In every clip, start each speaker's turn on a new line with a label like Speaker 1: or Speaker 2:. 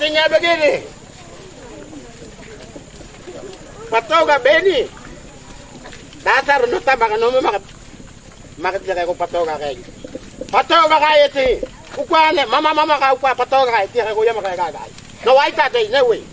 Speaker 1: Artinya begini. Patoga Beni. Dasar lu tambah nomi makat jaga ko patoga kayak. Patoga kayak ti. Ukwane mama ka ukwa patoga kayak ti ko yama kayak gagai. No wai ta dei ne we.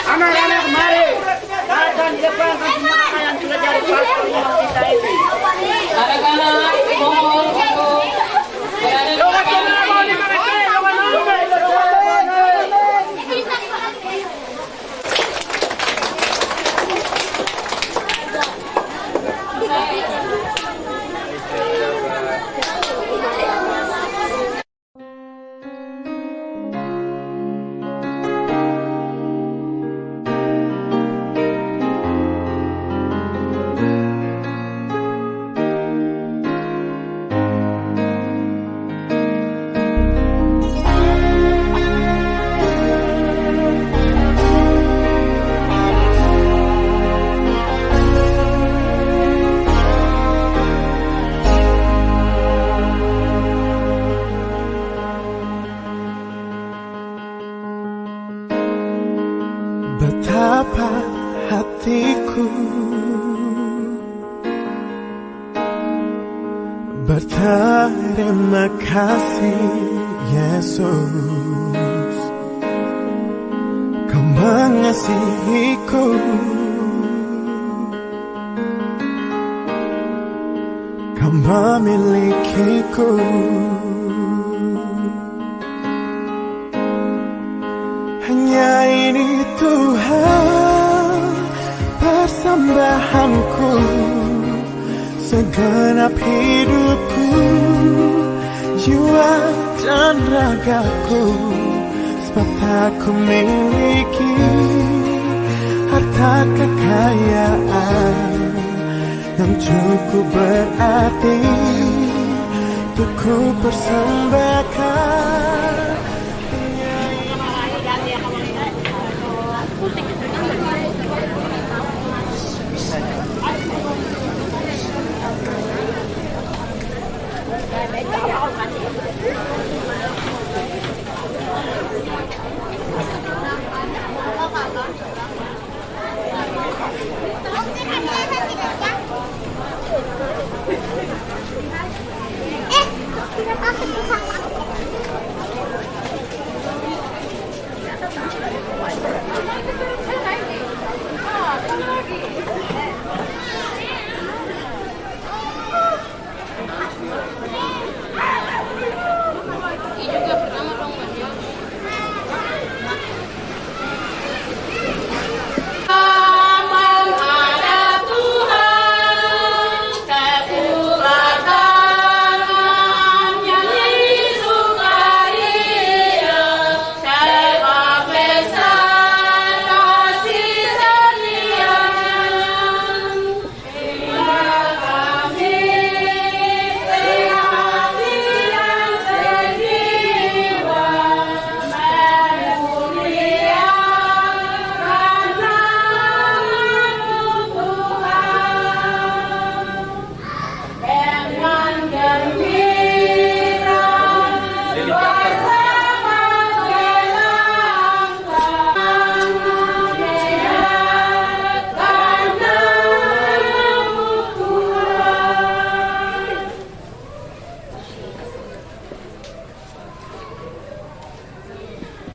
Speaker 2: Anak-anak mari datang di depan yang sudah jadi pastor kita ini. Anak-anak mohon untuk
Speaker 3: betapa hatiku berterima kasih Yesus, Kau mengasihiku, Kau memilikiku. Hanya ini Tuhan persembahanku, segenap hidupku, jiwa dan ragaku, sebab tak ku miliki harta kekayaan yang cukup berarti untuk ku persembahkan.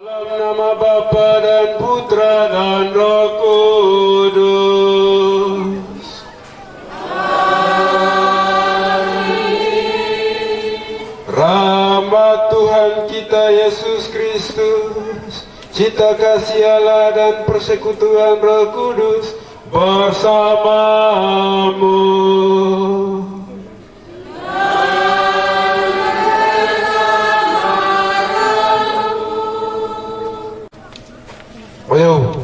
Speaker 4: Nama Bapa dan Putra dan Roh Kudus. Amin. Rahmat Tuhan Tuhan kita Yesus Kristus, cita kasih Allah dan persekutuan Roh Kudus bersamamu. Ayo,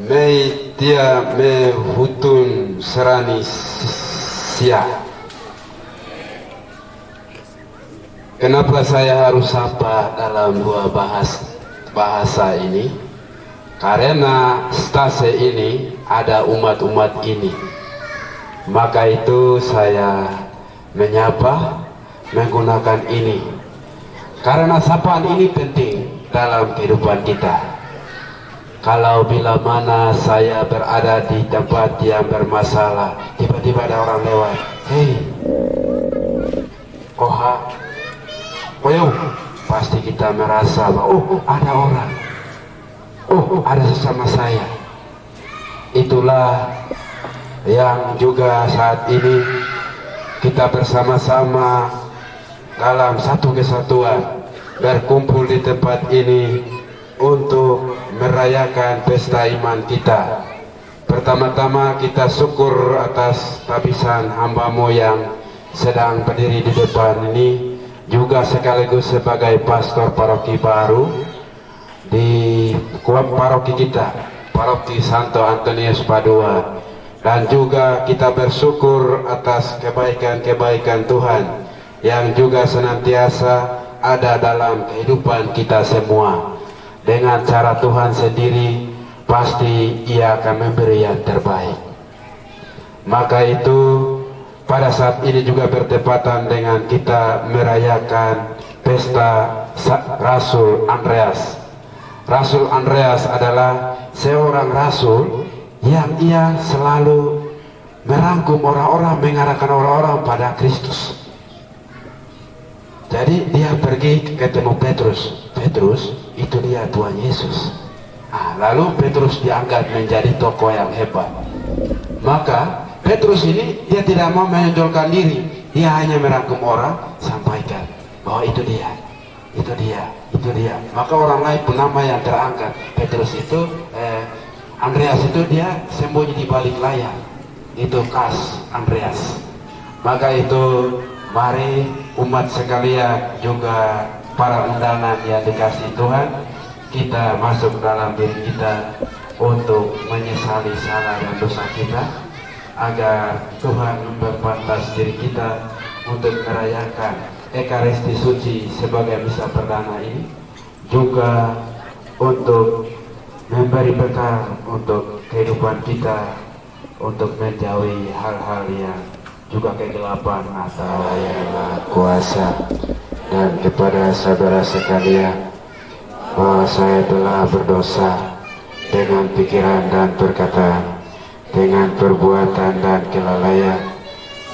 Speaker 4: mei dia me hutun serani sia. Kenapa saya harus sapa dalam dua bahasa ini? Karena stase ini ada umat-umat ini. Maka itu saya menyapa menggunakan ini. Karena sapaan ini penting dalam kehidupan kita. Kalau bila mana saya berada di tempat yang bermasalah, tiba-tiba ada orang lewat, hei, koha, koyo, pasti kita merasa bahwa oh ada orang, oh ada sesama saya. Itulah yang juga saat ini kita bersama-sama dalam satu kesatuan berkumpul di tempat ini untuk merayakan pesta iman kita. Pertama-tama kita syukur atas tabisan hamba-Mu yang sedang berdiri di depan ini, juga sekaligus sebagai pastor paroki baru di paroki kita, paroki Santo Antonius Padua. Dan juga kita bersyukur atas kebaikan-kebaikan Tuhan yang juga senantiasa ada dalam kehidupan kita semua. Dengan cara Tuhan sendiri, pasti Ia akan memberi yang terbaik. Maka itu pada saat ini juga bertepatan dengan kita merayakan pesta Rasul Andreas. Rasul Andreas adalah seorang rasul yang ia selalu merangkum orang-orang, mengarahkan orang-orang pada Kristus. Jadi dia pergi ketemu Petrus. Petrus, itu dia Tuhan Yesus. Nah, lalu Petrus diangkat menjadi tokoh yang hebat. Maka Petrus ini dia tidak mau menonjolkan diri. Dia hanya merangkum orang, sampaikan bahwa itu dia, itu dia, itu dia. Maka orang lain pun nama yang terangkat. Petrus itu, Andreas itu dia sembunyi di balik layar. Itu khas Andreas. Maka itu mari umat sekalian juga para undangan yang dikasih Tuhan, kita masuk dalam diri kita untuk menyesali salah dan dosa kita, agar Tuhan memperpantas diri kita untuk merayakan Ekaristi Suci sebagai misa perdana ini, juga untuk memberi bekal untuk kehidupan kita, untuk menjauhi hal-hal yang juga kegelapan atau yang kuasa. Dan kepada saudara sekalian, bahwa saya telah berdosa dengan pikiran dan perkataan, dengan perbuatan dan kelalaian.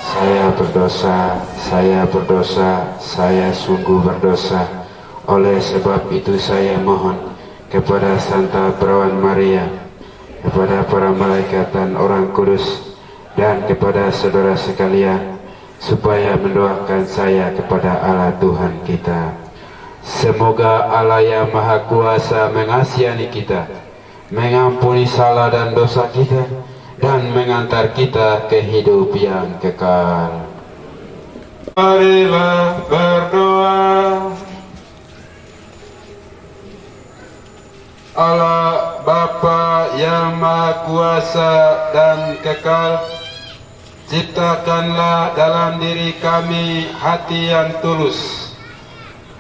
Speaker 4: Saya berdosa, saya berdosa, saya sungguh berdosa. Oleh sebab itu saya mohon kepada Santa Perawan Maria, kepada para malaikat dan orang kudus, dan kepada saudara sekalian, supaya mendoakan saya kepada Allah Tuhan kita. Semoga Allah yang Maha Kuasa mengasihani kita, mengampuni salah dan dosa kita, dan mengantar kita ke hidup yang kekal. Marilah berdoa. Allah Bapa yang Maha Kuasa dan kekal, ciptakanlah dalam diri kami hati yang tulus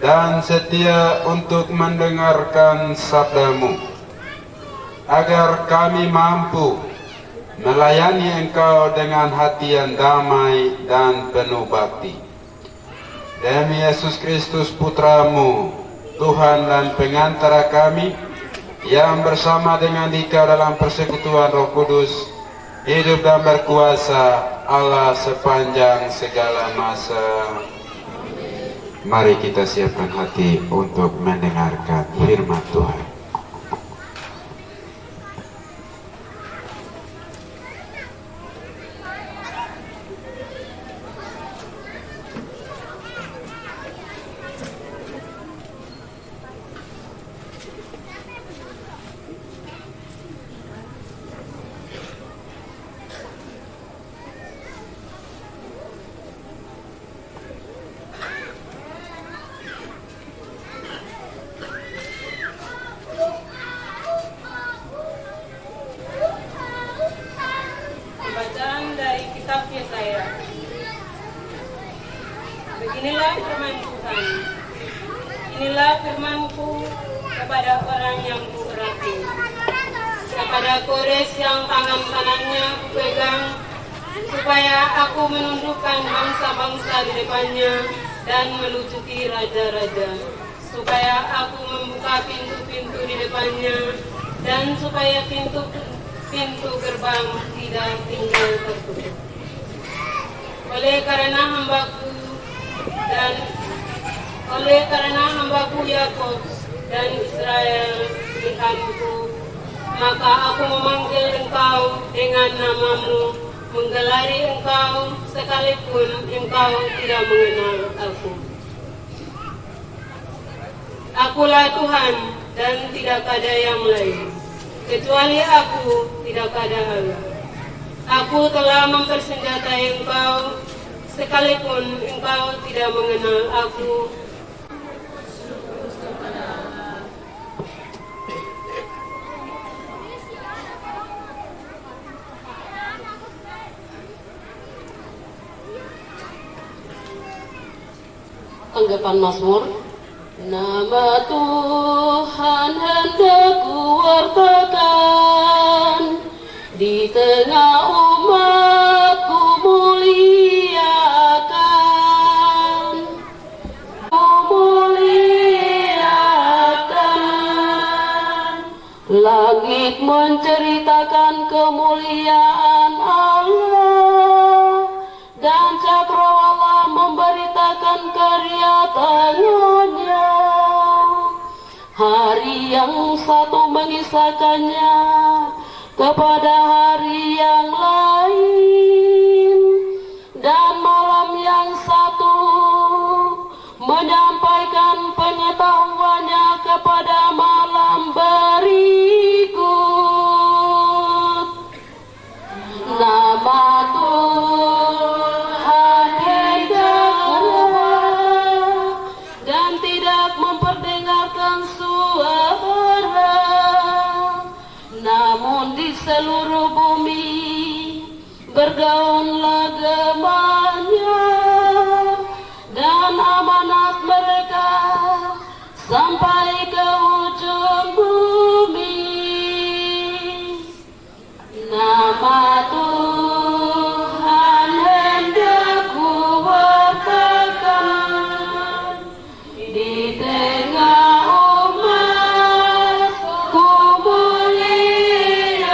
Speaker 4: dan setia untuk mendengarkan sabda-Mu, agar kami mampu melayani Engkau dengan hati yang damai dan penuh bakti. Demi Yesus Kristus Putra-Mu, Tuhan dan pengantara kami, yang bersama dengan Dikau dalam persekutuan Roh Kudus, hidup dan berkuasa Allah sepanjang segala masa. Mari kita siapkan hati untuk mendengarkan firman Tuhan.
Speaker 5: Inilah firman-Ku kepada orang yang Kuurapi, kepada Kores yang tangan kanannya Kupegang, supaya aku menundukkan bangsa-bangsa di depannya dan melucuti raja-raja, supaya aku membuka pintu-pintu di depannya, dan supaya pintu gerbang tidak tinggal tertutup. Oleh karena hambaku Yakub dan Israel Tuhanku, maka aku memanggil engkau dengan namamu, menggelari engkau sekalipun engkau tidak mengenal aku. Akulah Tuhan dan tidak ada yang lain, kecuali aku tidak ada Allah. Aku telah mempersenjatai engkau, sekalipun engkau tidak mengenal aku.
Speaker 6: Tanggapan Mazmur. Nama Tuhan hendak kuwartakan, di tengah umatku muliakan. Langit menceritakan kemuliaan Allah, dan cakrawala memberitakan karya tangannya. Hari yang satu mengisahkannya kepada hari yang lain, dan malam yang satu menyampaikan pengetahuannya kepada malam berikut. Nama Tuhan hendak dan tidak memperdengarkan suara, namun di seluruh bumi bergaunlah gemanya, dan amanat mereka sampai ke ujung bumi. Nama Tuhan hendak kuwartakan, di tengah umat-Ku muliakan.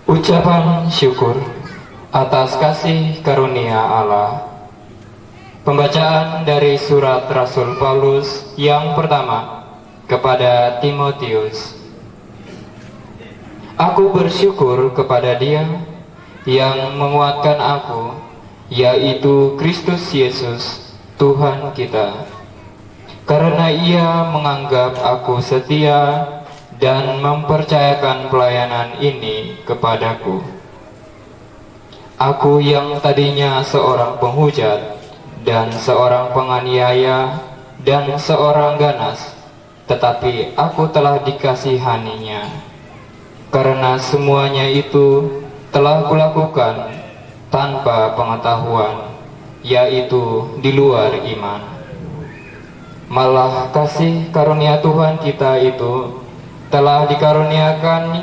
Speaker 7: Ucapan syukur atas kasih karunia Allah. Pembacaan dari surat Rasul Paulus yang pertama kepada Timotius. Aku bersyukur kepada Dia yang menguatkan aku, yaitu Kristus Yesus, Tuhan kita. Karena Ia menganggap aku setia dan mempercayakan pelayanan ini kepadaku. Aku yang tadinya seorang penghujat dan seorang penganiaya dan seorang ganas, tetapi aku telah dikasihaninya. Karena semuanya itu telah kulakukan tanpa pengetahuan, yaitu di luar iman. Malah kasih karunia Tuhan kita itu telah dikaruniakan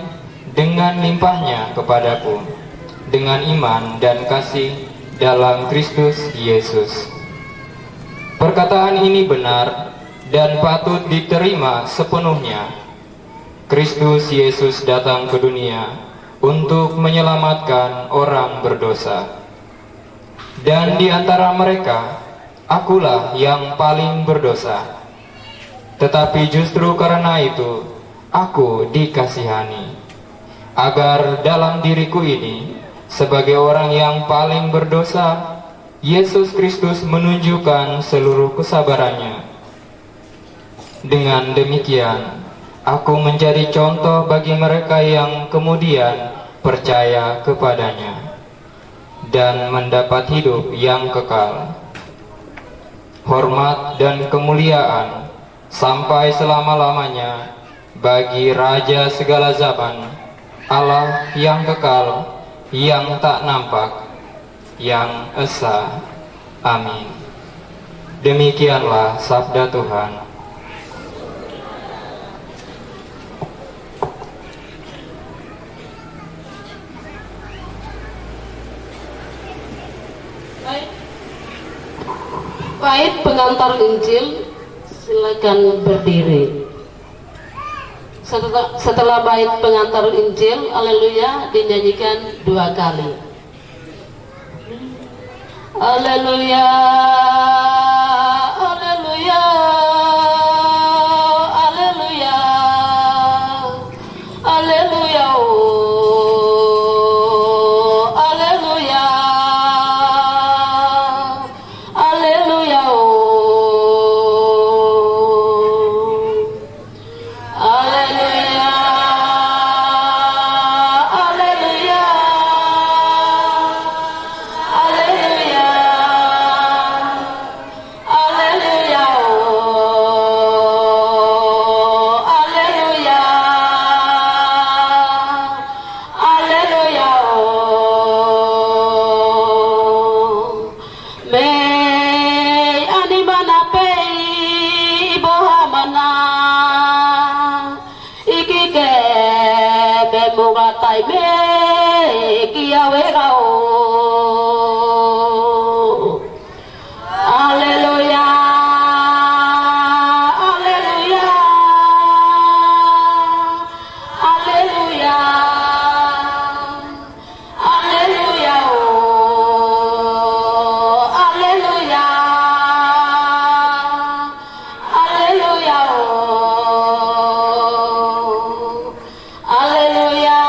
Speaker 7: dengan limpahnya kepadaku, dengan iman dan kasih dalam Kristus Yesus. Perkataan ini benar dan patut diterima sepenuhnya. Kristus Yesus datang ke dunia untuk menyelamatkan orang berdosa. Dan di antara mereka, akulah yang paling berdosa. Tetapi justru karena itu, aku dikasihani, agar dalam diriku ini, sebagai orang yang paling berdosa, Yesus Kristus menunjukkan seluruh kesabarannya. Dengan demikian, aku menjadi contoh bagi mereka yang kemudian percaya kepadanya dan mendapat hidup yang kekal. Hormat dan kemuliaan sampai selama-lamanya bagi Raja segala zaman, Allah yang kekal, yang tak nampak, yang esa. Amin. Demikianlah sabda Tuhan.
Speaker 6: Bait pengantar Injil, silakan berdiri. Setelah bait pengantar Injil, haleluya, dinyanyikan 2 kali. Haleluya, haleluya, haleluya, haleluya, oh, haleluya, haleluya, oh, haleluya, haleluya, haleluya, haleluya, oh, haleluya, haleluya, oh. May animana pei bohamana ikike bemugatai me kiawegao. Haleluya, haleluya, haleluya, haleluya, oh, haleluya, haleluya, oh, haleluya,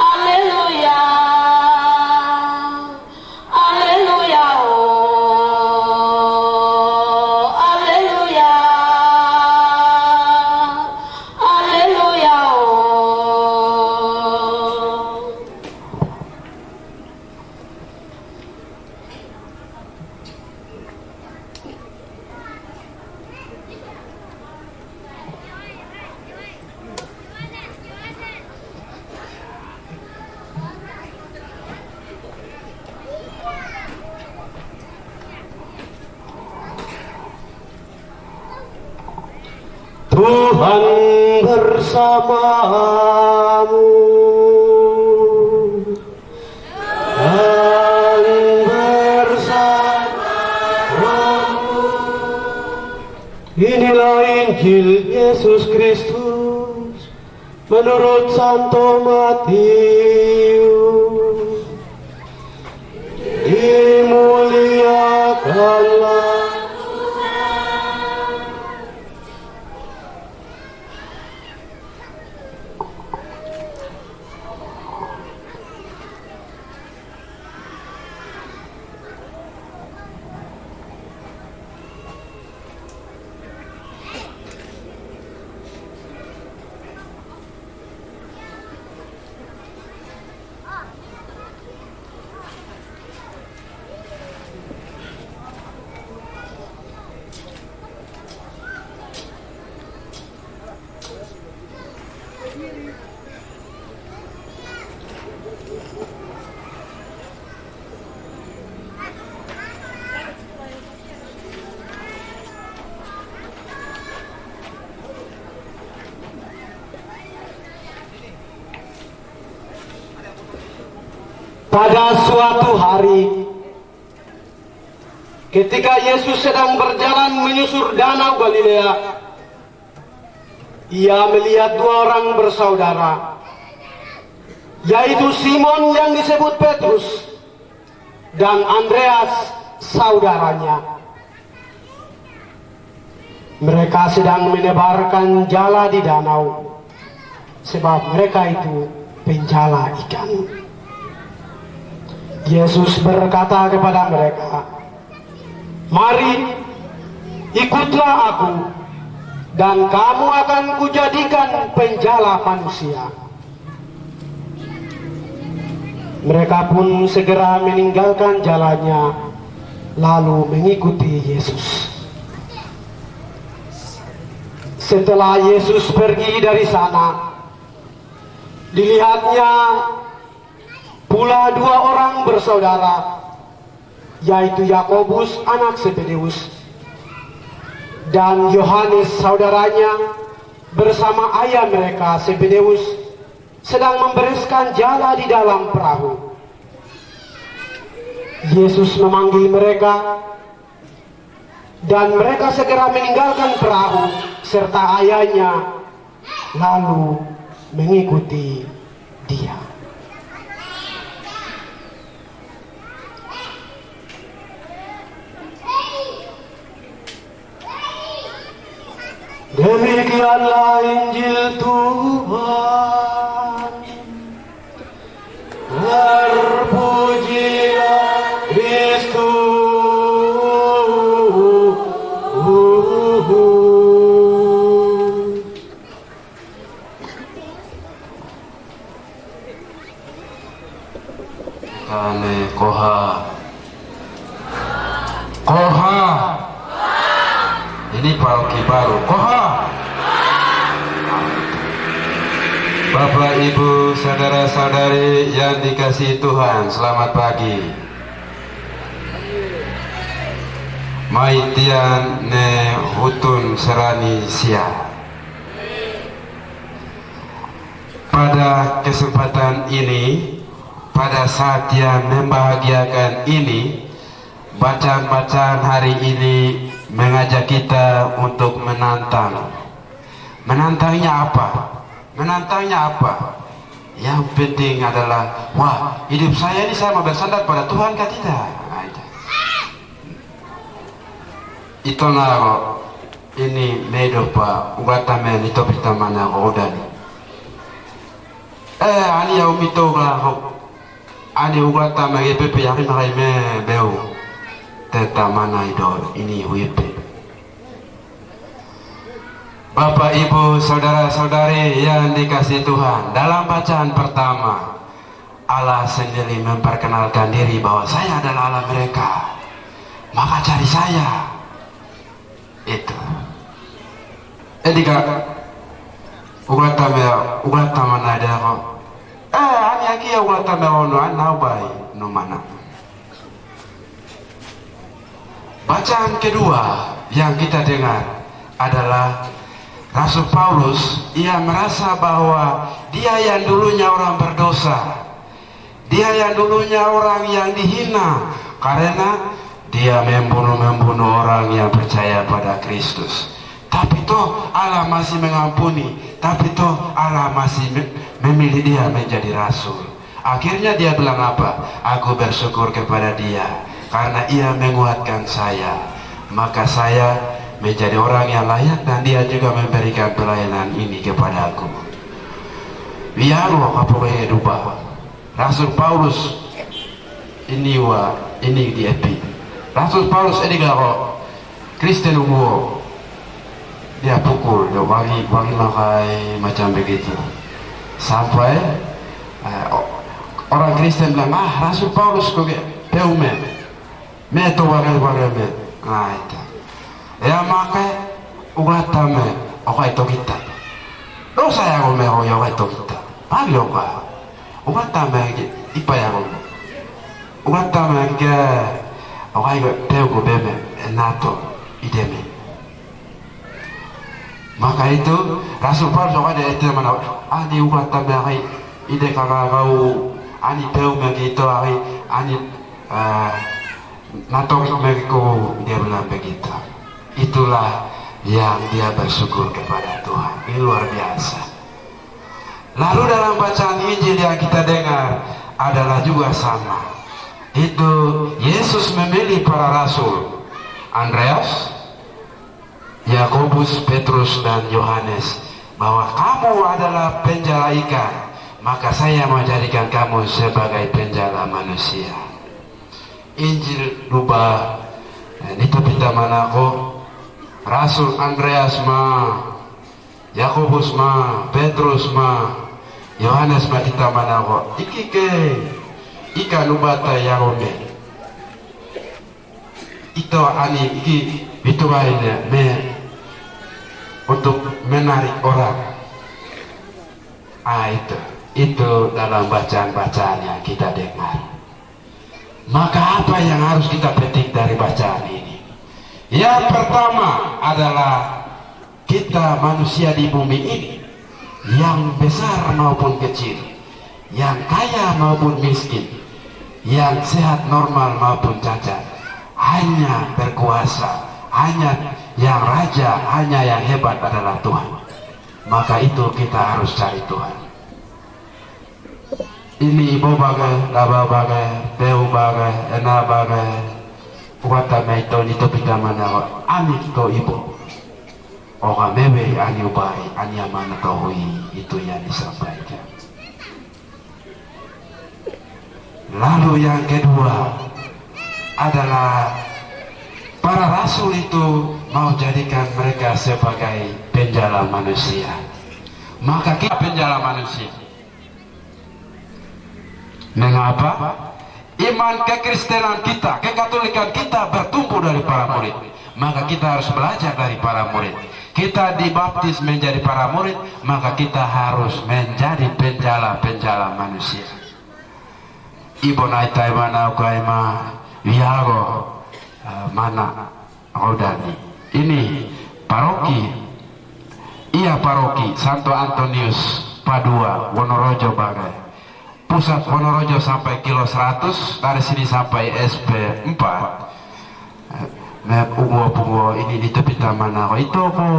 Speaker 6: haleluya, haleluya, haleluya, oh, haleluya, haleluya, oh.
Speaker 3: Tuhan bersamamu dan bersamamu. Inilah Injil Yesus Kristus menurut Santo Matius. Dimuliakanlah pada suatu hari ketika Yesus sedang berjalan menyusur danau Galilea, ia melihat 2 orang bersaudara, yaitu Simon yang disebut Petrus dan Andreas saudaranya. Mereka sedang menebarkan jala di danau, sebab mereka itu penjala ikan. Yesus berkata kepada mereka, "Mari, ikutlah aku, dan kamu akan kujadikan penjala manusia." Mereka pun segera meninggalkan jalannya, lalu mengikuti Yesus. Setelah Yesus pergi dari sana, dilihatnya pula dua orang bersaudara, yaitu Yakobus anak Zebedeus dan Yohanes saudaranya bersama ayah mereka Zebedeus sedang membereskan jala di dalam perahu. Yesus memanggil mereka dan mereka segera meninggalkan perahu serta ayahnya lalu mengikuti dia. Demikianlah Injil Tuhan. Terpujilah Kristus.
Speaker 4: Kane koha. Ini paroki baru. Koha. Bapak, Ibu, saudara-saudari yang dikasihi Tuhan, selamat pagi. Maitian ne hutun serani sia. Pada kesempatan ini, pada saat yang membahagiakan ini, bacaan-bacaan hari ini mengajak kita untuk menantang. Menantangnya apa? Menantangnya apa? Yang penting adalah, wah, hidup saya ini saya mau bersandar pada Tuhan kah tidak? Itu naro ini medo pa ugatamen itu pertama na odani. Ani ya umito lah. Ani ugata mage pepe yaki makai me beu. Teta mana idol ini wipe. Bapak, Ibu, saudara-saudari yang dikasihi Tuhan, dalam bacaan pertama Allah sendiri memperkenalkan diri bahwa saya adalah Allah mereka, maka cari saya. Itu edika ugata mana ada kok ani aki ugata mewono anau bai no mana. Bacaan kedua yang kita dengar adalah Rasul Paulus. Ia merasa bahwa dia yang dulunya orang berdosa, dia yang dulunya orang yang dihina karena dia membunuh orang yang percaya pada Kristus. Tapi toh Allah masih mengampuni, tapi toh Allah masih memilih dia menjadi rasul. Akhirnya dia bilang apa? Aku bersyukur kepada dia karena ia menguatkan saya, maka saya menjadi orang yang layak dan dia juga memberikan pelayanan ini kepada aku. Biar kapolanya rubah. Rasul Paulus ini di epi. Rasul Paulus ini kalau Kristen umur dia pukul, dia wangi makai macam begitu. Sampai orang Kristen bilang, Rasul Paulus kok peume, me to wangi me. Nah itu. Ya makai ugatame, okai to kita. Dosa yang me okai to kita. Pagi okai. Ugatame ipa yang ugatame ke okai peugo beme nato ideme. Maka itu Rasul Paulus okai de itu mana? Ani ugatame okai ide kakakau ani peugo gitu okai ani nato mereka dia bilang begitu. Itulah yang dia bersyukur kepada Tuhan. Ini luar biasa. Lalu dalam bacaan Injil yang kita dengar adalah juga sama. Itu Yesus memilih para rasul, Andreas, Yakobus, Petrus, dan Yohanes, bahwa kamu adalah penjala ikan, maka saya mau jadikan kamu sebagai penjala manusia. Injil rubah itu kita manako Rasul Andreas ma, Yakobus ma, Petrus ma, Yohanes ma kita manako ikike ika nubata yarome ito ani iki itu aine me untuk menarik orang. Itu dalam bacaan-bacaan yang kita dengar. Maka apa yang harus kita petik dari bacaan ini? Yang pertama adalah kita manusia di bumi ini, yang besar maupun kecil, yang kaya maupun miskin, yang sehat normal maupun cacat, hanya berkuasa, hanya yang raja, hanya yang hebat adalah Tuhan. Maka itu kita harus cari Tuhan. Ini ibu bagai, laba bagai, beu bagai, ena bagai, kuata meito itu pita mana, ani to ibu. Orang mewe ani ubai, ani amana tahui, itu yang disampaikan. Lalu yang kedua adalah para rasul itu mau jadikan mereka sebagai penjala manusia. Maka kita penjala manusia. Mengapa? Iman kekristenan kita, kekatolikan kita bertumbuh dari para murid. Maka kita harus belajar dari para murid. Kita dibaptis menjadi para murid, maka kita harus menjadi penjala-penjala manusia. Ibu naitai mana ukaima wihago mana Rodani. Ini paroki, paroki Santo Antonius Padua, Wonorojo bagai. Pusat Wonorojo sampai kilo 100, dari sini sampai SP 4. Ungo ini di tepi taman aku itu ko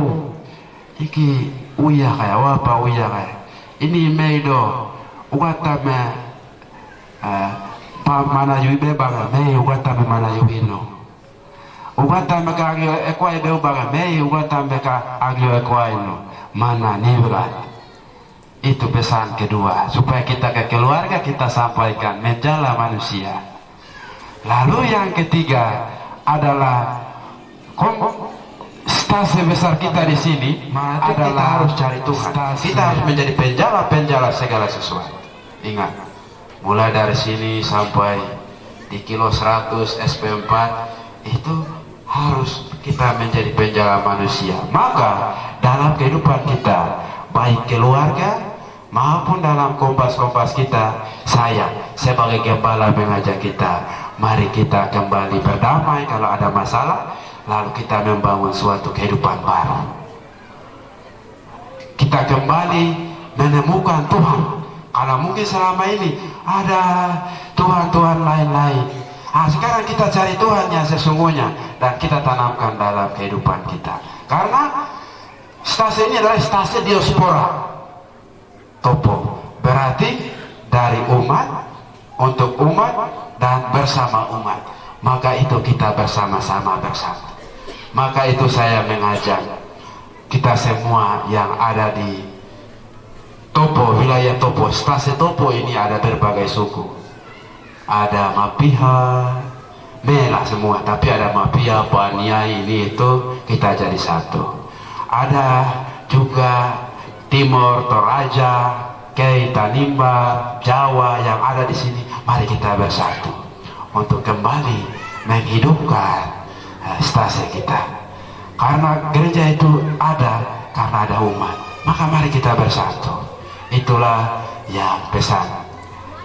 Speaker 4: iki uya kaya wapa uya kaya ini meido ugata me pa mana yu be baga me ugata me mana yu ino ugata me ka agio ekwai be baga me ugata me ka agio ekwai no mana nibra. Itu pesan kedua, supaya kita ke keluarga kita sampaikan menjala manusia. Lalu yang ketiga adalah stase besar kita di sini adalah kita harus cari Tuhan. Kita harus menjadi penjala-penjala segala sesuatu. Ingat, mulai dari sini sampai di kilo 100 SP4 itu harus kita menjadi penjala manusia. Maka dalam kehidupan kita, baik keluarga maupun dalam kompas-kompas kita, saya sebagai gembala mengajak kita, mari kita kembali berdamai kalau ada masalah, lalu kita membangun suatu kehidupan baru. Kita kembali menemukan Tuhan. Kalau mungkin selama ini ada Tuhan-Tuhan lain-lain, sekarang kita cari Tuhan yang sesungguhnya dan kita tanamkan dalam kehidupan kita. Karena stase ini adalah stase diaspora. Topo berarti dari umat, untuk umat, dan bersama umat. Maka itu kita bersama-sama bersama. Maka itu saya mengajak kita semua yang ada di Topo, wilayah Topo, stase Topo ini ada berbagai suku. Ada Mapiha, Mela semua, tapi ada Mapiha, Bania ini itu kita jadi satu. Ada juga Timur, Toraja, Kei, Tanimbar, Jawa yang ada di sini. Mari kita bersatu untuk kembali menghidupkan stase kita. Karena gereja itu ada karena ada umat. Maka mari kita bersatu. Itulah yang pesan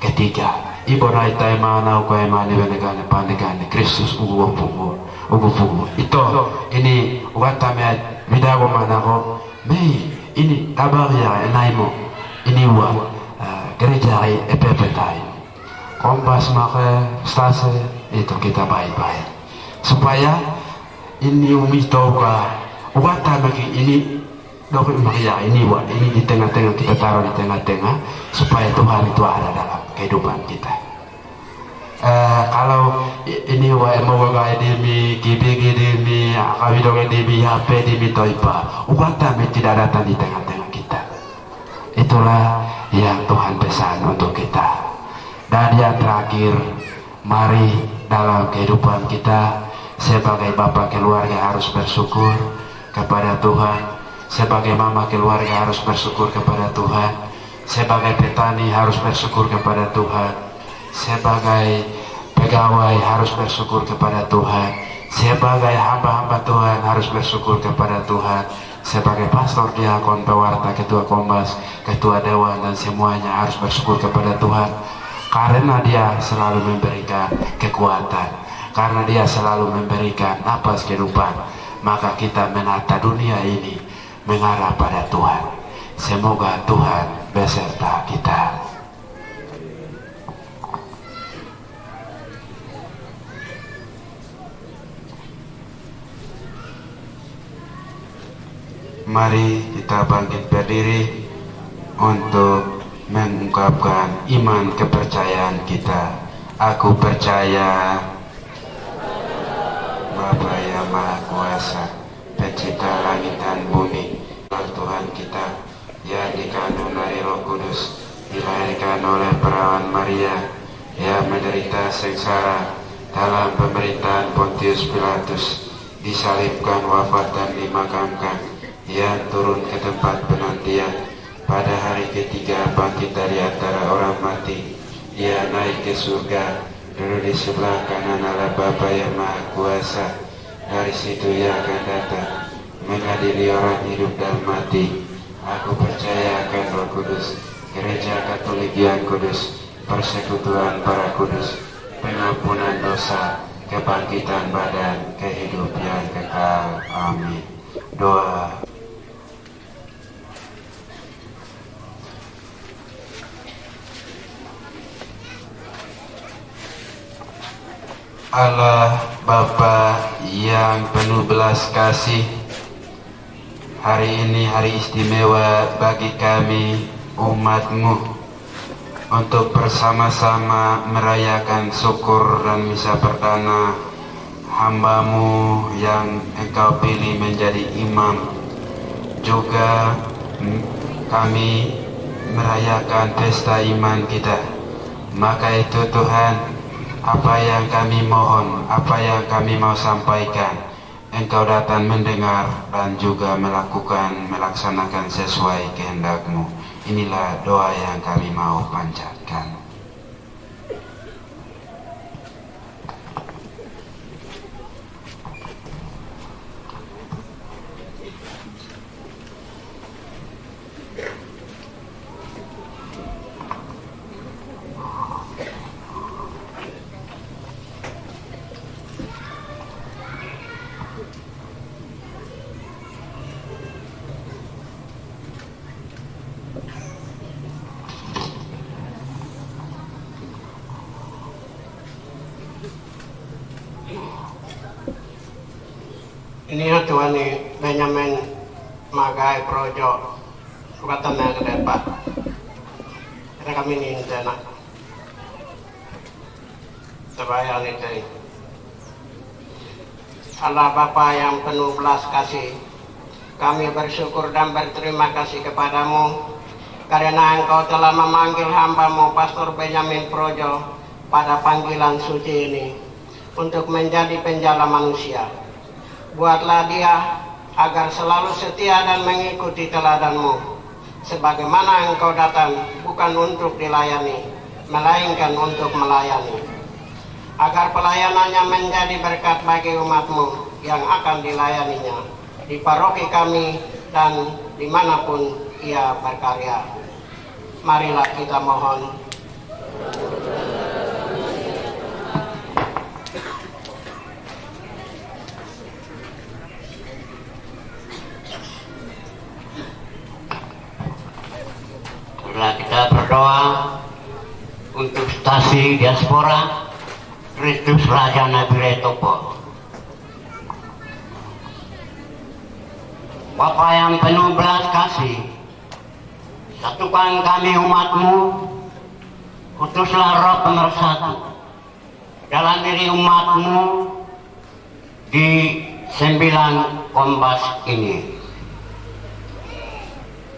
Speaker 4: ketiga. Ibu naitai mana ukai mani benegane pandegane Kristus ugu pungu. Itu ini ugatame midago mana ko mei. Ini kabar ya enaimo ini gereja epepetai kompas maka stase itu kita baik-baik supaya ini umitoka wata bagi ini dok makia ini di tengah-tengah kita taruh di tengah-tengah supaya Tuhan itu ada dalam kehidupan kita. Kalau ini mau gaya demi gibi demi kawidoge demi HP demi toipa ugata tidak datang di tengah-tengah kita. Itulah yang Tuhan pesan untuk kita. Dan yang terakhir, mari dalam kehidupan kita sebagai bapak keluarga harus bersyukur kepada Tuhan, sebagai mama keluarga harus bersyukur kepada Tuhan, sebagai petani harus bersyukur kepada Tuhan, sebagai pegawai harus bersyukur kepada Tuhan, sebagai hamba-hamba Tuhan harus bersyukur kepada Tuhan, Sebagai pastor, diakon, pewarta, ketua kombas, ketua dewan, dan semuanya harus bersyukur kepada Tuhan karena Dia selalu memberikan kekuatan, karena Dia selalu memberikan napas kehidupan. Maka kita menata dunia ini mengarah pada Tuhan. Semoga Tuhan beserta kita. Mari kita bangkit berdiri untuk mengungkapkan iman kepercayaan kita. Aku percaya Bapa yang Maha Kuasa, Pencipta langit dan bumi, Tuhan kita yang dikandung dari Roh Kudus, dilahirkan oleh perawan Maria, yang menderita sengsara dalam pemerintahan Pontius Pilatus, disalibkan, wafat dan dimakamkan, yang turun ke tempat penantian, pada hari ketiga bangkit dari antara orang mati, Ia naik ke surga, duduk di sebelah kanan Allah Bapa yang Maha Kuasa. Dari situ Ia akan datang mengadili orang hidup dan mati. Aku percaya akan Roh Kudus, Gereja Katolik yang kudus, persekutuan para kudus, pengampunan dosa, kebangkitan badan, kehidupan yang kekal. Amin. Doa. Allah Bapa yang penuh belas kasih, hari ini hari istimewa bagi kami umat-Mu untuk bersama-sama merayakan syukur dan misa perdana hamba-Mu yang Engkau pilih menjadi imam. Juga kami merayakan pesta iman kita. Maka itu Tuhan, apa yang kami mohon, apa yang kami mau sampaikan, Engkau datang mendengar dan juga melaksanakan sesuai kehendak-Mu. Inilah doa yang kami mau panjatkan.
Speaker 1: Ini Tuhan Benyamin Magai Projo Kukatan yang kedepan. Kita kami ini tenak terbayang itu. Allah Bapa yang penuh belas kasih, kami bersyukur dan berterima kasih kepadamu karena Engkau telah memanggil hamba-Mu Pastor Benyamin Projo pada panggilan suci ini untuk menjadi penjala manusia. Buatlah dia agar selalu setia dan mengikuti teladan-Mu, sebagaimana Engkau datang bukan untuk dilayani, melainkan untuk melayani, agar pelayanannya menjadi berkat bagi umat-Mu yang akan dilayaninya di paroki kami dan dimanapun Ia berkarya. Marilah kita mohon. Kita berdoa untuk stasi diaspora Kristus Raja Nabire Topo. Bapa yang penuh belas kasih, satukan kami umat-Mu, utuslah Roh Pemersatu dalam diri umat-Mu di 9 kombas ini,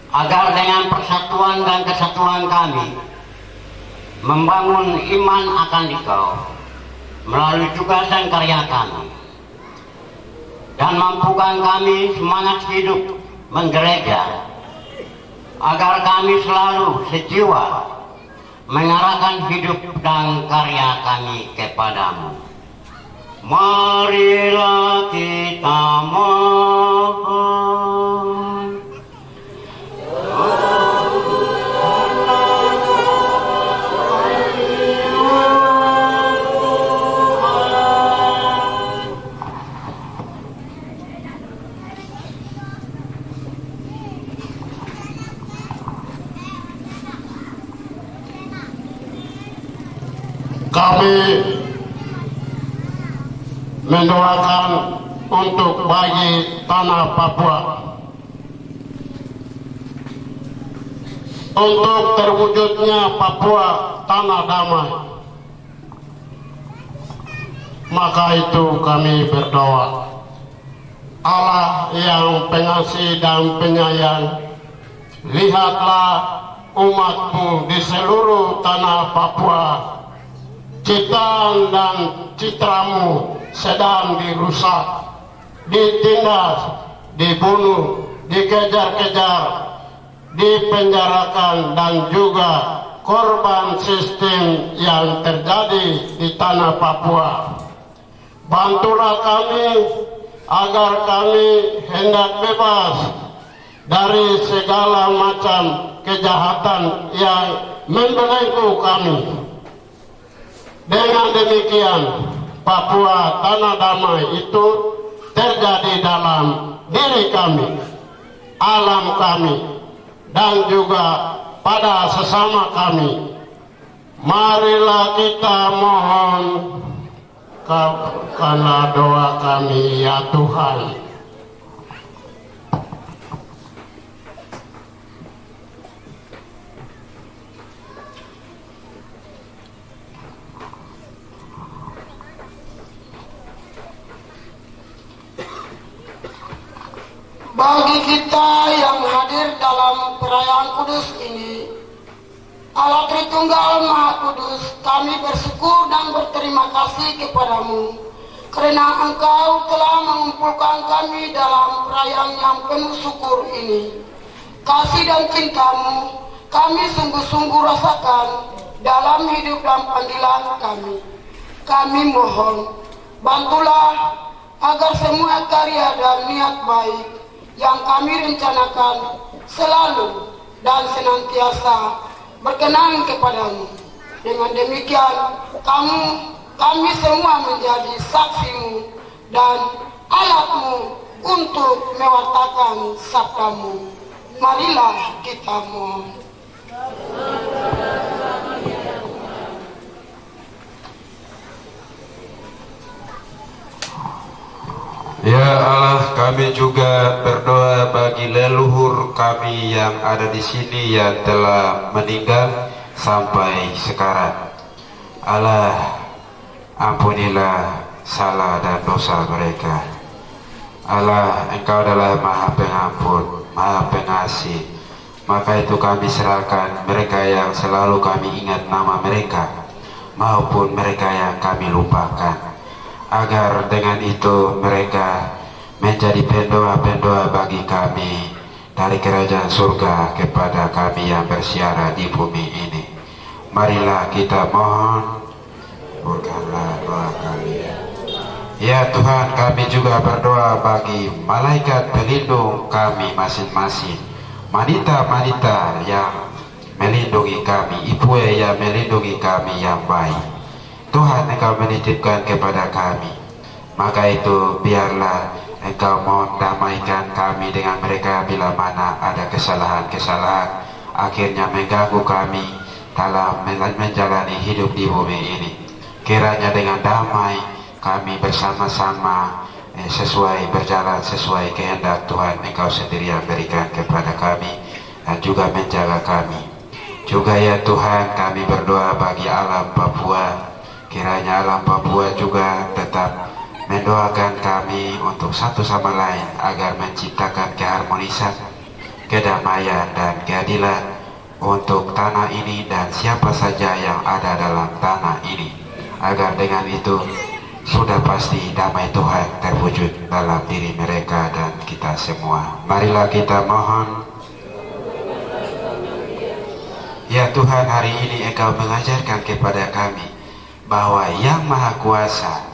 Speaker 1: agar dengan persatuan dan kesatuan kami membangun iman akan Engkau melalui tugas dan karya kami, dan mampukan kami semangat hidup menggereja, agar kami selalu sejiwa mengarahkan hidup dan karya kami kepadamu.
Speaker 3: Marilah kita mohon. Kami mendoakan untuk bagi tanah Papua, untuk terwujudnya Papua tanah damai. Maka itu kami berdoa, Allah yang pengasih dan penyayang, lihatlah umatmu di seluruh tanah Papua. Ciptaan dan citramu sedang dirusak, ditindas, dibunuh, dikejar-kejar, dipenjarakan, dan juga korban sistem yang terjadi di tanah Papua. Bantulah kami agar kami hendak bebas dari segala macam kejahatan yang membelenggu kami. Dengan demikian, Papua tanah damai itu terjadi dalam diri kami, alam kami, dan juga pada sesama kami. Marilah kita mohon karena doa kami, ya Tuhan.
Speaker 8: Bagi kita yang hadir dalam perayaan kudus ini, Allah Tritunggal Maha Kudus, kami bersyukur dan berterima kasih kepadamu karena Engkau telah mengumpulkan kami dalam perayaan yang penuh syukur ini. Kasih dan cintamu kami sungguh-sungguh rasakan dalam hidup dan panggilan kami. Kami mohon, bantulah agar semua karya dan niat baik yang kami rencanakan selalu dan senantiasa berkenan kepadamu. Dengan demikian, kami semua menjadi saksimu dan alatmu untuk mewartakan sabdamu. Marilah kita mohon.
Speaker 4: Ya Allah, kami juga berdoa bagi leluhur kami yang ada di sini yang telah meninggal sampai sekarang. Allah, ampunilah salah dan dosa mereka. Allah, Engkau adalah Maha Pengampun, Maha Pengasih. Maka itu kami serahkan mereka yang selalu kami ingat nama mereka, maupun mereka yang kami lupakan, agar dengan itu mereka menjadi pendoa-pendoa bagi kami dari kerajaan surga kepada kami yang bersiara di bumi ini. Marilah kita mohon, bukanlah doa kalian. Ya Tuhan, kami juga berdoa bagi malaikat pelindung kami masing-masing, wanita-wanita yang melindungi kami, ibu yang melindungi kami yang baik. Tuhan, Engkau menitipkan kepada kami, maka itu biarlah Engkau mohon damaikan kami dengan mereka bila mana ada kesalahan-kesalahan akhirnya mengganggu kami dalam menjalani hidup di bumi ini. Kiranya dengan damai kami bersama-sama berjalan sesuai kehendak Tuhan. Engkau sendiri yang berikan kepada kami dan juga menjaga kami. Juga ya Tuhan, kami berdoa bagi alam Papua. Kiranya alam Papua juga tetap mendoakan kami untuk satu sama lain agar menciptakan keharmonisan, kedamaian, dan keadilan untuk tanah ini dan siapa saja yang ada dalam tanah ini, agar dengan itu sudah pasti damai Tuhan terwujud dalam diri mereka dan kita semua. Marilah kita mohon. Ya Tuhan, hari ini Engkau mengajarkan kepada kami bahwa Yang Maha Kuasa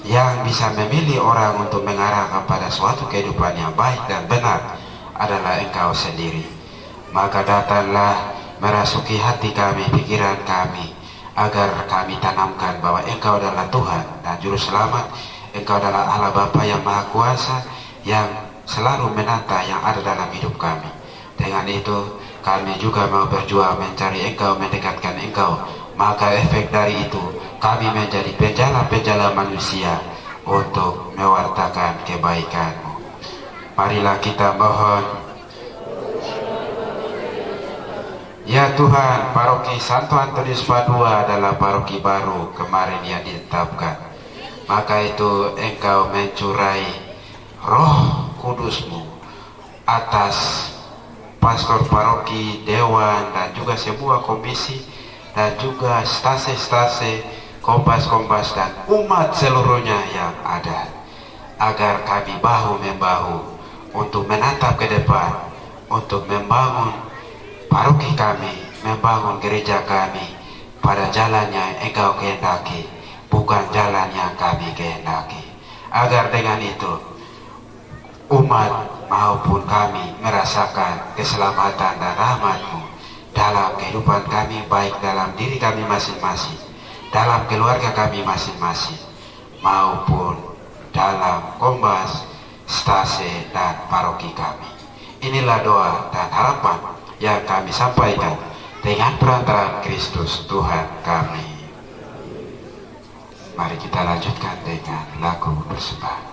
Speaker 4: yang bisa memilih orang untuk mengarah kepada suatu kehidupan yang baik dan benar adalah Engkau sendiri. Maka datanglah merasuki hati kami, pikiran kami, agar kami tanamkan bahwa Engkau adalah Tuhan dan Juru Selamat. Engkau adalah Allah Bapa yang Maha Kuasa, yang selalu menata yang ada dalam hidup kami. Dengan itu kami juga mau berjuang mencari Engkau, mendekatkan Engkau. Maka efek dari itu kami menjadi penjala-penjala manusia untuk mewartakan kebaikan-Mu. Marilah kita mohon. Ya Tuhan, paroki Santo Antonius Padua adalah paroki baru kemarin yang ditetapkan. Maka itu Engkau mencurai Roh Kudus-Mu atas pastor paroki, dewan, dan juga sebuah komisi, dan juga stase-stase, kompas-kompas, dan umat seluruhnya yang ada, agar kami bahu-membahu untuk menatap ke depan, untuk membangun paroki kami, membangun gereja kami pada jalan yang Engkau kehendaki, bukan jalan yang kami kehendaki. Agar dengan itu umat maupun kami merasakan keselamatan dan rahmat-Mu dalam kehidupan kami, baik dalam diri kami masing-masing, dalam keluarga kami masing-masing, maupun dalam kombas, stase, dan paroki kami. Inilah doa dan harapan yang kami sampaikan dengan perantaraan Kristus Tuhan kami. Mari kita lanjutkan dengan lagu bersembah.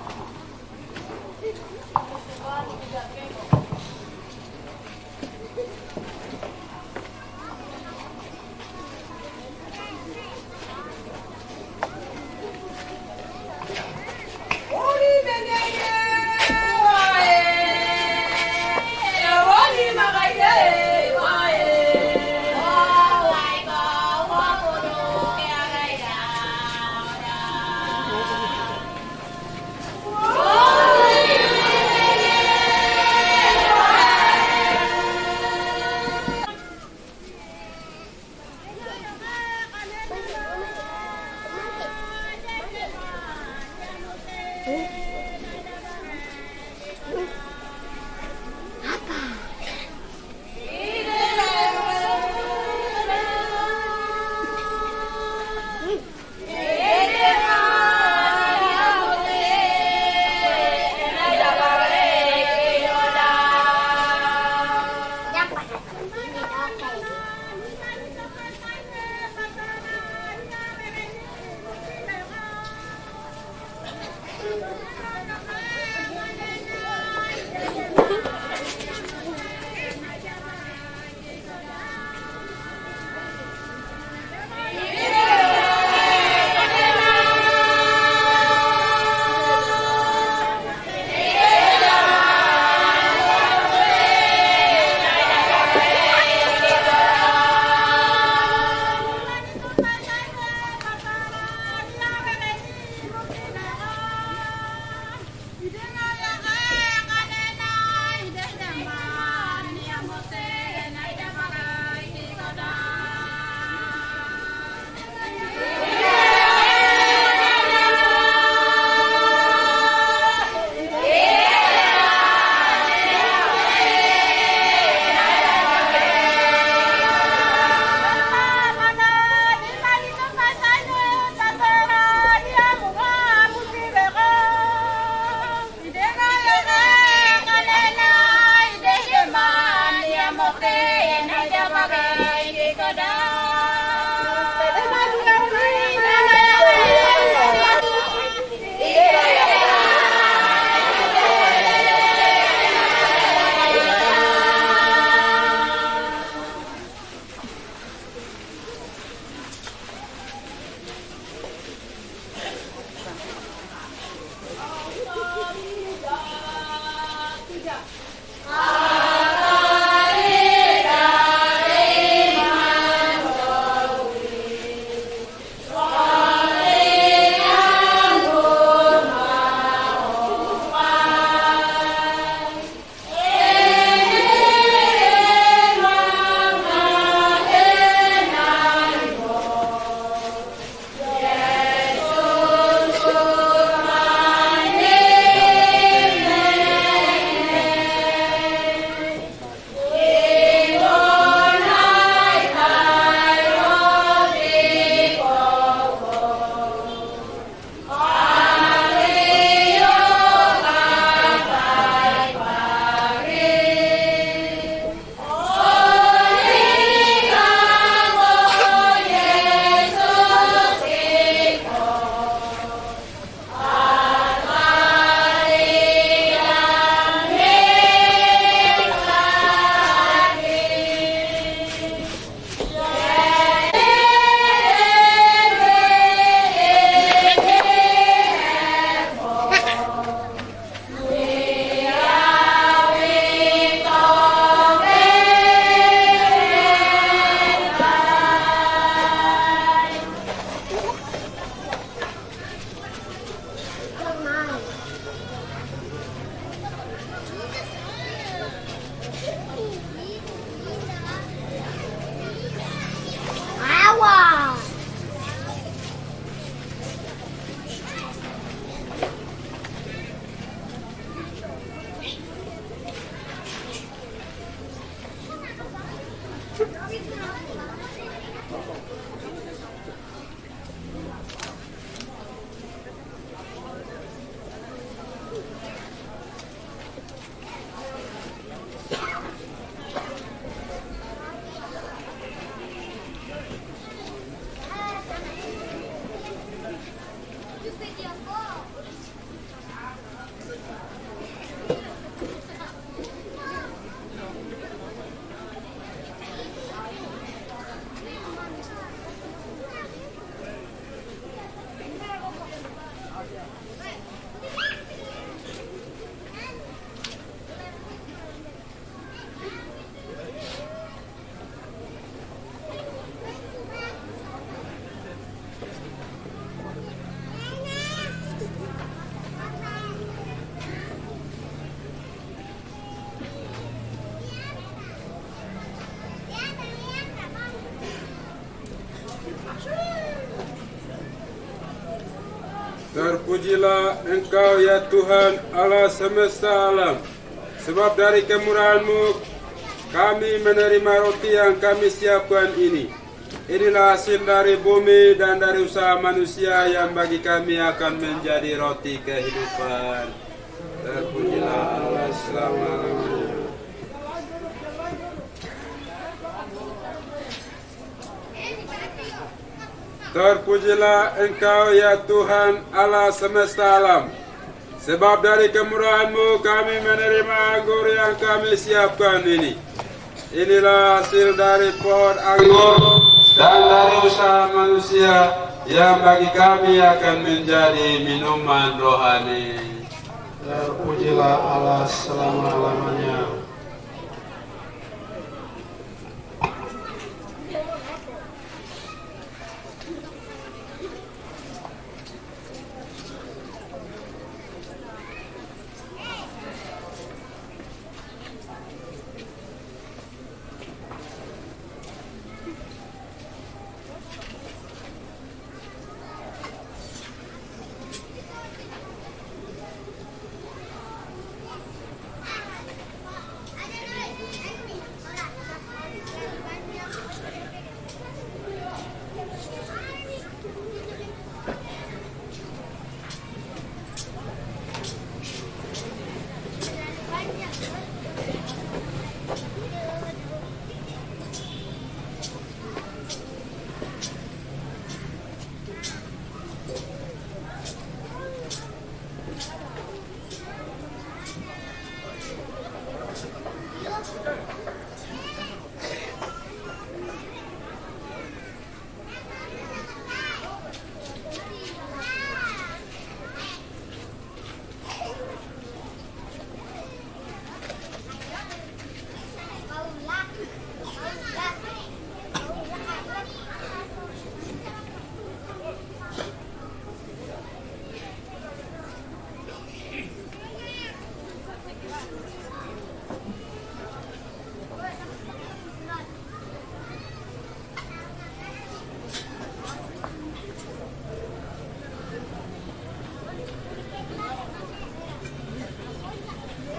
Speaker 9: Terpujilah Engkau ya Tuhan Allah semesta alam, sebab dari kemurahan-Mu kami menerima roti yang kami siapkan ini. Inilah hasil dari bumi dan dari usaha manusia yang bagi kami akan menjadi roti kehidupan. Terpujilah Allah selama-lamanya. Terpujilah Engkau ya Tuhan Allah semesta alam, sebab dari kemurahan-Mu kami menerima anggur yang kami siapkan ini. Inilah hasil dari pohon anggur dan dari usaha manusia yang bagi kami akan menjadi minuman rohani. Terpujilah Allah selama-lamanya.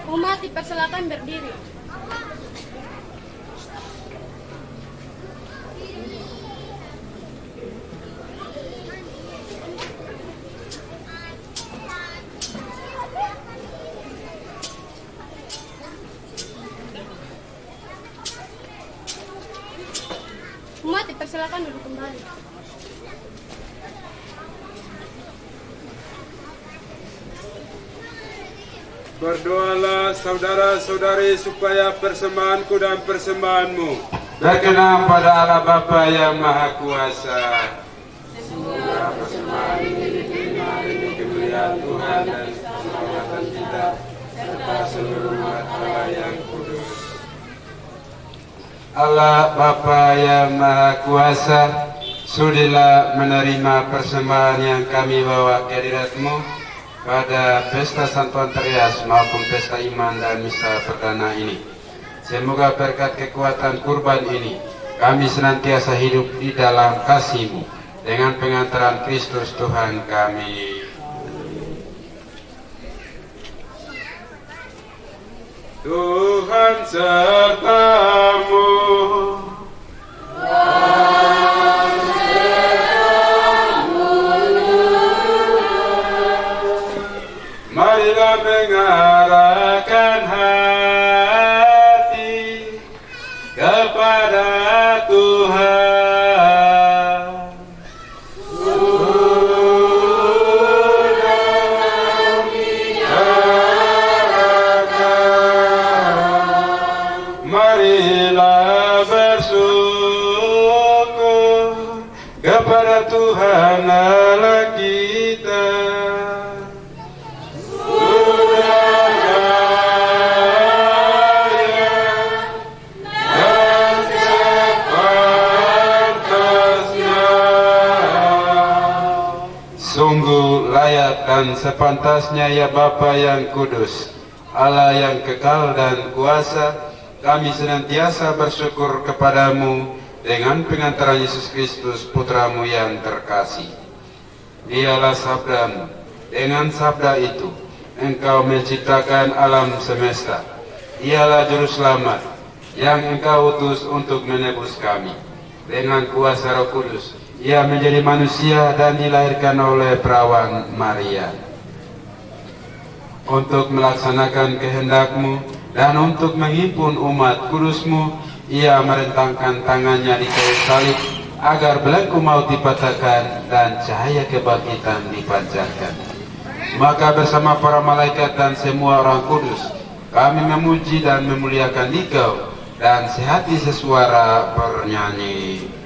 Speaker 10: Umat dipersilakan berdiri. Umat dipersilakan duduk kembali.
Speaker 9: Berdoalah saudara-saudari supaya persembahanku dan persembahanmu berkenan pada Allah Bapa yang Maha Kuasa. Semoga persembahan ini diterima demi kemuliaan Tuhan dan keselamatan kita serta seluruh umat Allah yang kudus. Allah Bapa yang Maha Kuasa, sudilah menerima persembahan yang kami bawa ke hadirat-Mu pada pesta Santo Andreas maupun pesta iman dan misa perdana ini. Semoga berkat kekuatan kurban ini kami senantiasa hidup di dalam kasih-Mu dengan pengantaran Kristus Tuhan kami. Tuhan sertamu. marilah bersyukur kepada Tuhan Allah kita. Sungguh layak dan sepantasnya ya Bapa yang kudus, Allah yang kekal dan kuasa, kami senantiasa bersyukur kepadamu dengan pengantaran Yesus Kristus Putramu yang terkasih. Dialah sabdamu, dengan sabda itu engkau menciptakan alam semesta. Dialah juru selamat yang engkau utus untuk menebus kami. Dengan kuasa Roh Kudus ia menjadi manusia dan dilahirkan oleh perawan Maria. Untuk melaksanakan kehendakmu dan untuk menghimpun umat kudusmu, ia merentangkan tangannya di kayu salib agar belenggu maut dipatahkan dan cahaya kebangkitan dipancarkan. Maka bersama para malaikat dan semua orang kudus, kami memuji dan memuliakan Dikau dan sehati sesuara bernyanyi.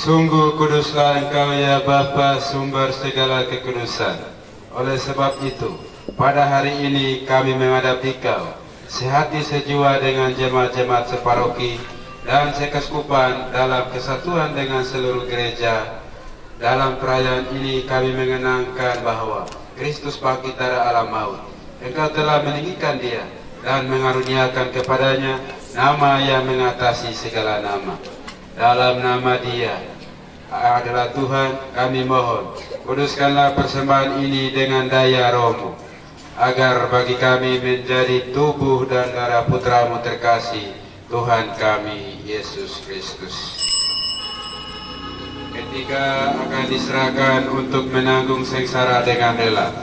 Speaker 9: Sungguh kuduslah Engkau ya Bapa, sumber segala kekudusan. Oleh sebab itu, pada hari ini kami menghadap Dikau, sehati sejiwa dengan jemaat-jemaat separoki dan sekeskupan dalam kesatuan dengan seluruh gereja. Dalam perayaan ini kami mengenangkan bahwa Kristus bangkit dari alam maut. Engkau telah meninggikan Dia dan mengaruniakan kepadanya nama yang mengatasi segala nama. Dalam nama Dia adalah Tuhan, kami mohon, kuduskanlah persembahan ini dengan daya Roh-Mu, agar bagi kami menjadi tubuh dan darah Putramu terkasih, Tuhan kami, Yesus Kristus. Ketika akan diserahkan untuk menanggung sengsara dengan rela,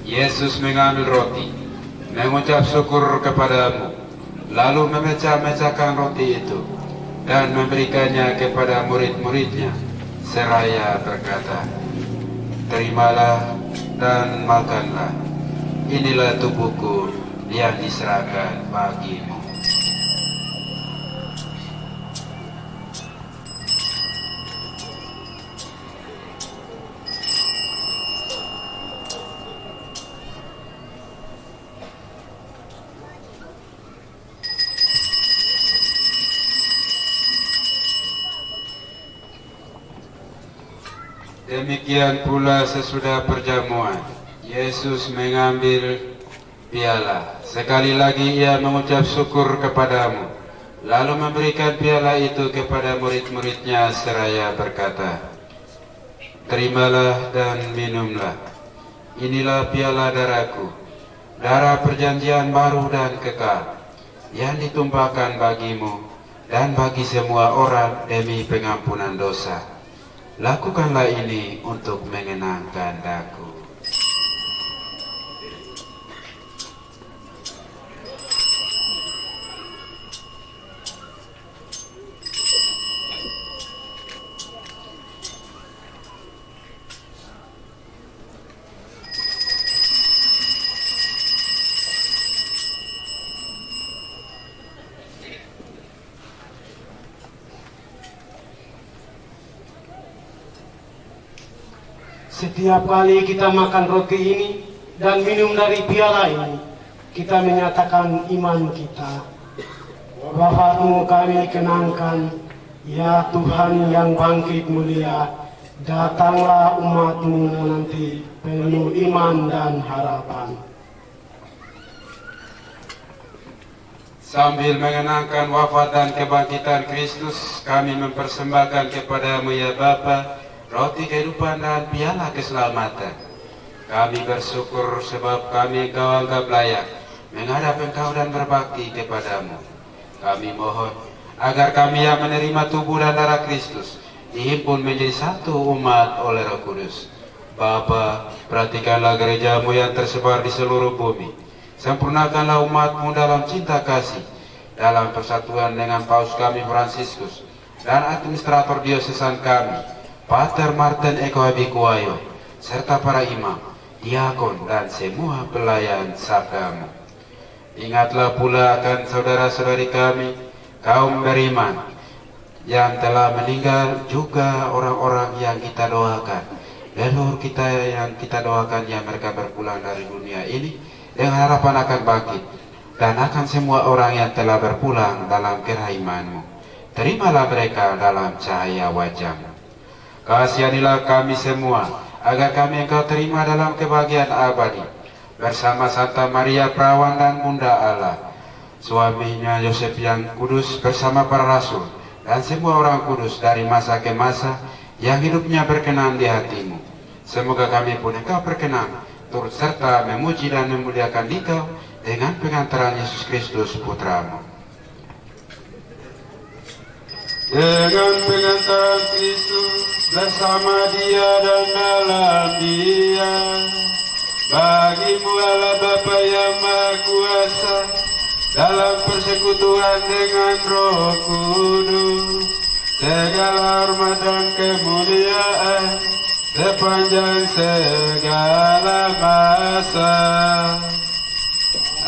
Speaker 9: Yesus mengambil roti, mengucap syukur kepadamu, lalu memecah-mecahkan roti itu, dan memberikannya kepada murid-muridnya, seraya berkata, "Terimalah dan makanlah, inilah tubuhku yang diserahkan bagimu." Demikian pula sesudah perjamuan, Yesus mengambil piala. Sekali lagi ia mengucap syukur kepadamu, lalu memberikan piala itu kepada murid-muridnya seraya berkata, "Terimalah dan minumlah. Inilah piala darahku, darah perjanjian baru dan kekal, yang ditumpahkan bagimu dan bagi semua orang demi pengampunan dosa. Lakukanlah ini untuk mengenangkan Aku."
Speaker 11: Setiap kali kita makan roti ini dan minum dari piala ini, kita menyatakan iman kita. Bapa-Mu kami kenangkan, ya Tuhan yang bangkit mulia, datanglah umat-Mu nanti penuh iman dan harapan.
Speaker 9: Sambil mengenangkan wafat dan kebangkitan Kristus, kami mempersembahkan kepadamu ya Bapa, roti kehidupan dan piala keselamatan. Kami bersyukur sebab kami Engkau anggap layak menghadap Engkau dan berbakti kepadamu. Kami mohon agar kami yang menerima tubuh dan darah Kristus dihimpun menjadi satu umat oleh Roh Kudus. Bapa, perhatikanlah gerejamu yang tersebar di seluruh bumi. Sempurnakanlah umat-Mu dalam cinta kasih, dalam persatuan dengan Paus kami Fransiskus dan administrator diosesan kami, Pater Martin Eko Habikuayo, serta para imam, diakon dan semua pelayan sabdamu. Ingatlah pula akan saudara-saudari kami, kaum beriman, yang telah meninggal, juga orang-orang yang kita doakan, leluhur kita yang kita doakan yang mereka berpulang dari dunia ini, dengan harapan akan bangkit, dan akan semua orang yang telah berpulang dalam kerahiman-Mu. Terimalah mereka dalam cahaya wajah-Mu. Kasihanilah kami semua, agar kami Engkau terima dalam kebahagiaan abadi, bersama Santa Maria Perawan dan Bunda Allah, suaminya Yosef yang kudus, bersama para rasul, dan semua orang kudus dari masa ke masa, yang hidupnya berkenan di hati-Mu. Semoga kami pun Engkau berkenan, turut serta memuji dan memuliakan Engkau dengan pengantaran Yesus Kristus Putra-Mu. Dengan pengantaran Kristus bersama Dia dan dalam Dia, bagi-Mu Allah Bapa yang Maha Kuasa, dalam persekutuan dengan Roh Kudus, segala hormat dan kemuliaan sepanjang segala masa.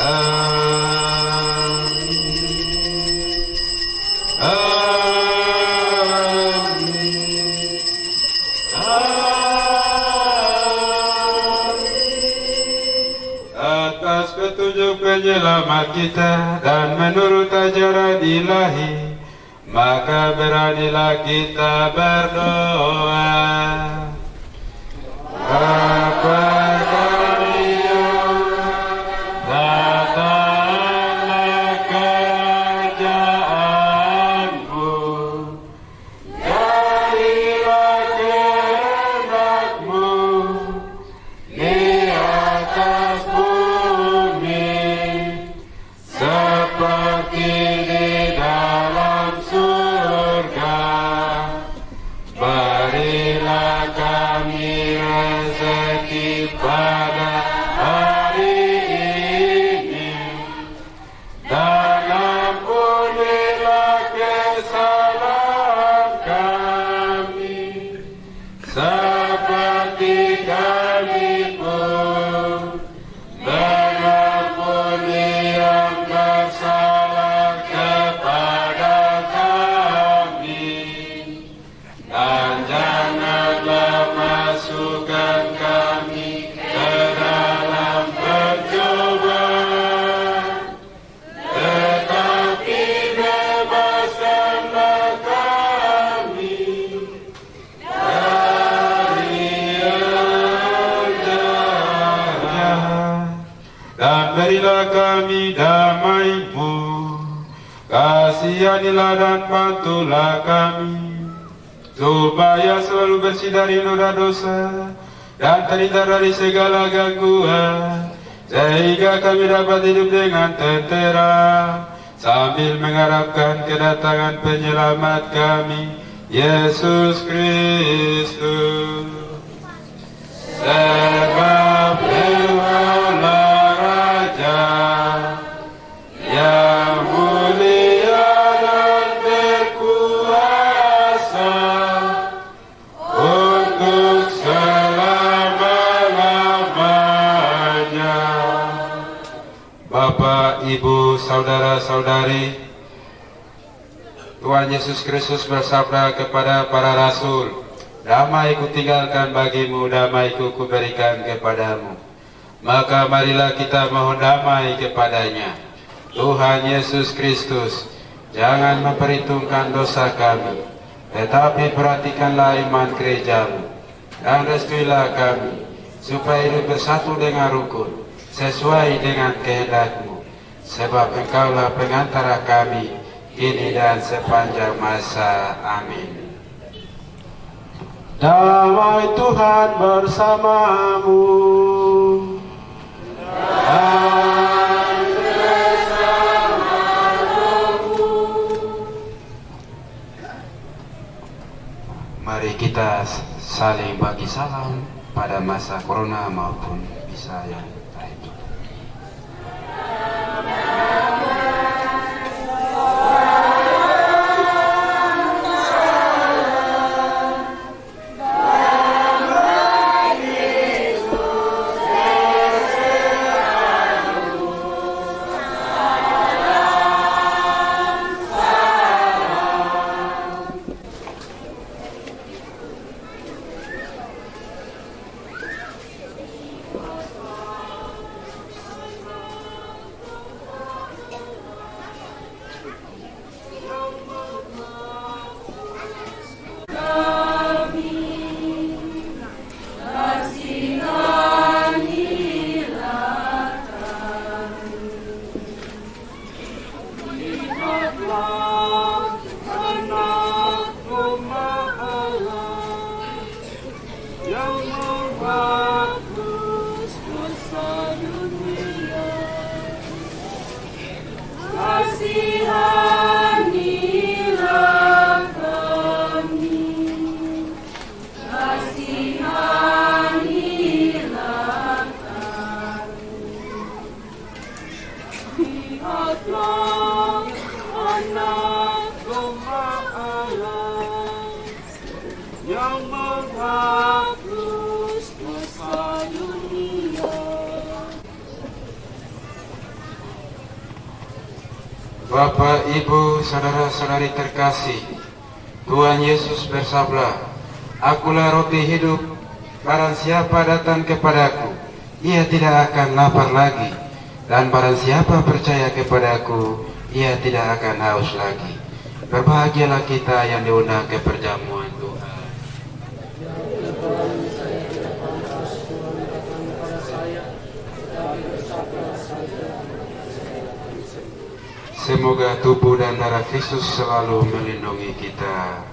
Speaker 9: Amin. Amin. Amin. Atas petunjuk penyelamat kita dan menurut ajaran ilahi, maka beranilah kita berdoa. Bapa kami datanglah kerajaan-Mu, jadilah kehendak-Mu di atas bumi seperti di dalam surga. Berilah kami rezeki pada hari ini, dan ampunilah kesalahan kami, seperti kami pun mengampuni yang bersalah kepada kami. Dan janganlah masukkan kami ke dalam pencobaan, tetapi bebaskanlah kami dari yang jahat. Dan berilah kami damai-Mu, kasihanilah dan bantulah kami, supaya selalu bersih dari noda dosa dan terhindar dari segala gangguan, sehingga kami dapat hidup dengan tentera sambil mengharapkan kedatangan penyelamat kami, Yesus Kristus. Sebab Engkaulah Raja yang mulia dan berkuasa untuk selama-lamanya. Bapak, Ibu, saudara-saudari, Tuhan Yesus Kristus bersabda kepada para rasul, Damai ku tinggalkan bagimu, damai ku berikan kepadamu. Maka marilah kita mohon damai kepadanya. Tuhan Yesus Kristus, jangan memperhitungkan dosa kami, tetapi perhatikanlah iman gerejamu, dan restuilah kami, supaya hidup bersatu dengan rukun, sesuai dengan kehendak-Mu. Sebab Engkaulah pengantara kami, kini dan sepanjang masa. Amin.
Speaker 11: Damai Tuhan bersamamu.
Speaker 9: Mari kita saling bagi salam pada masa corona maupun bisa yang lain. Bapak, Ibu, saudara-saudari terkasih, Tuhan Yesus bersabda, "Akulah roti hidup, barang siapa datang kepadaku, ia tidak akan lapar lagi, dan barang siapa percaya kepadaku, ia tidak akan haus lagi." Berbahagialah kita yang diundang ke perjamuan Tuhan. Semoga tubuh dan darah Kristus selalu melindungi kita.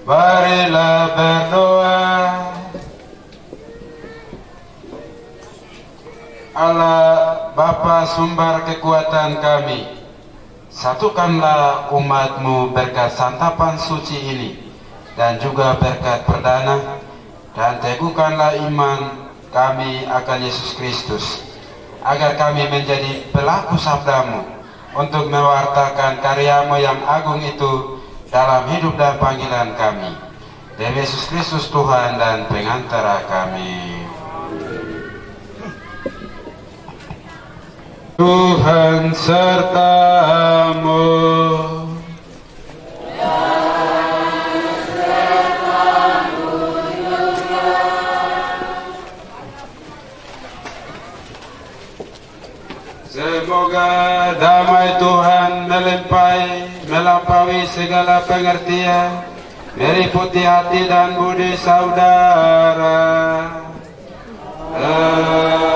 Speaker 9: Marilah berdoa. Allah Bapa sumber kekuatan kami, satukanlah umat-Mu berkat santapan suci ini dan juga berkat perdana, dan teguhkanlah iman kami akan Yesus Kristus, agar kami menjadi pelaku sabda-Mu untuk mewartakan karya-Mu yang agung itu dalam hidup dan panggilan kami. Demi Yesus Kristus Tuhan dan pengantara kami. Tuhan serta-Mu. Semoga damai Tuhan melampaui segala pengertian, meliputi hati dan budi saudara. Amin.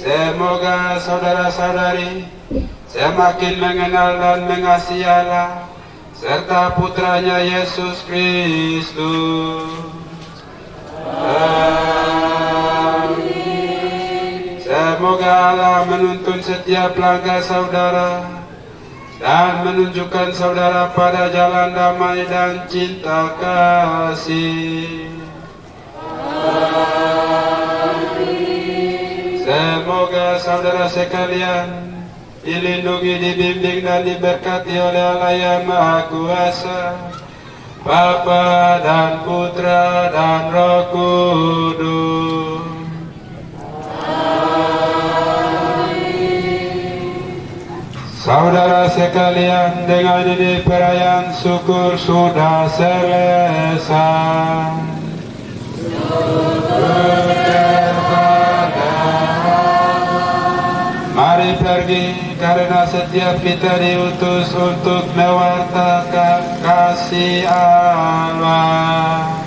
Speaker 9: Semoga saudara-saudari semakin mengenal dan mengasihi Allah serta putranya Yesus Kristus. Amin. Semoga Allah menuntun setiap langkah saudara dan menunjukkan saudara pada jalan damai dan cinta kasih. Semoga saudara sekalian dilindungi, dibimbing dan diberkati oleh Allah yang Maha Kuasa, Bapa dan Putra dan Roh Kudus. Saudara sekalian, dengan ini perayaan syukur sudah selesai. Mari pergi, karena setiap kita diutus untuk mewartakan kasih Allah.